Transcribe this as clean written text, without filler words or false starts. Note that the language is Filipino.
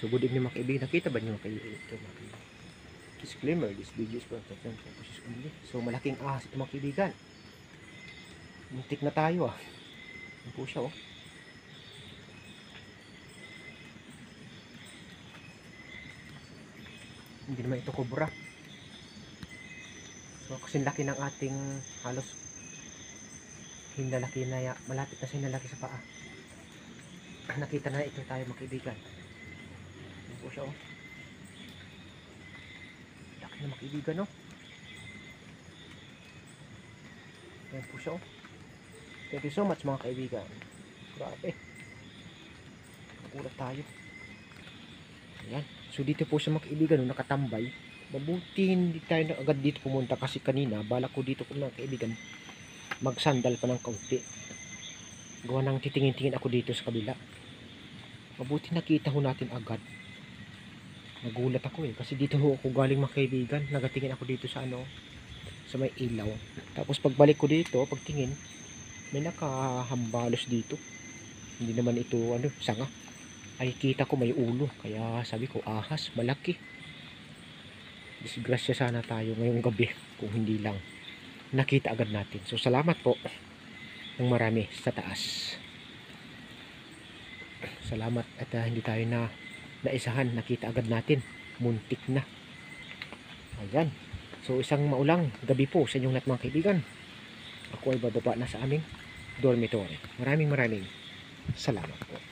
So good evening mga kaibigan. Nakita ba niyo mga kaibigan? Disclaimer, this video is for entertainment purposes only. So malaking ahas ito mga kaibigan. Muntik na tayo ah. Yan po siya oh. Hindi naman ito kobra. So kasi laki ng ating halos hinlalaki na malapit na sa hinlalaki sa paa. Nakita na ito tayo mga kaibigan. Yan po siya oh. Laki na mga kaibigan oh. Yan po siya oh. Thank you so much mga kaibigan. Grabe. Nagulat tayo. Ayan. So dito po siya mga kaibigan oh, nakatambay. Mabuti hindi tayo na agad dito pumunta kasi kanina balak ko dito mga kaibigan magsandal pa ng kaunti. Gawa nang titingin-tingin ako dito sa kabila. Mabuti nakita ho natin agad. Nagulat ako eh kasi dito ho ako galing mga kaibigan. Nagatingin ako dito sa ano, sa may ilaw. Tapos pagbalik ko dito, pagtingin, may nakahambalos dito. Hindi naman ito ano, sanga. Ay kita ko may ulo. Kaya sabi ko ahas, malaki. Disgrasya sana tayo ngayong gabi kung hindi lang nakita agad natin. So salamat po ng marami sa taas. Salamat at hindi tayo na naisahan, nakita agad natin. Muntik na. Ayan. So isang maulang gabi po sa inyong lahat mga kaibigan. Ako ay bababa na sa aming dormitory. Maraming salamat po.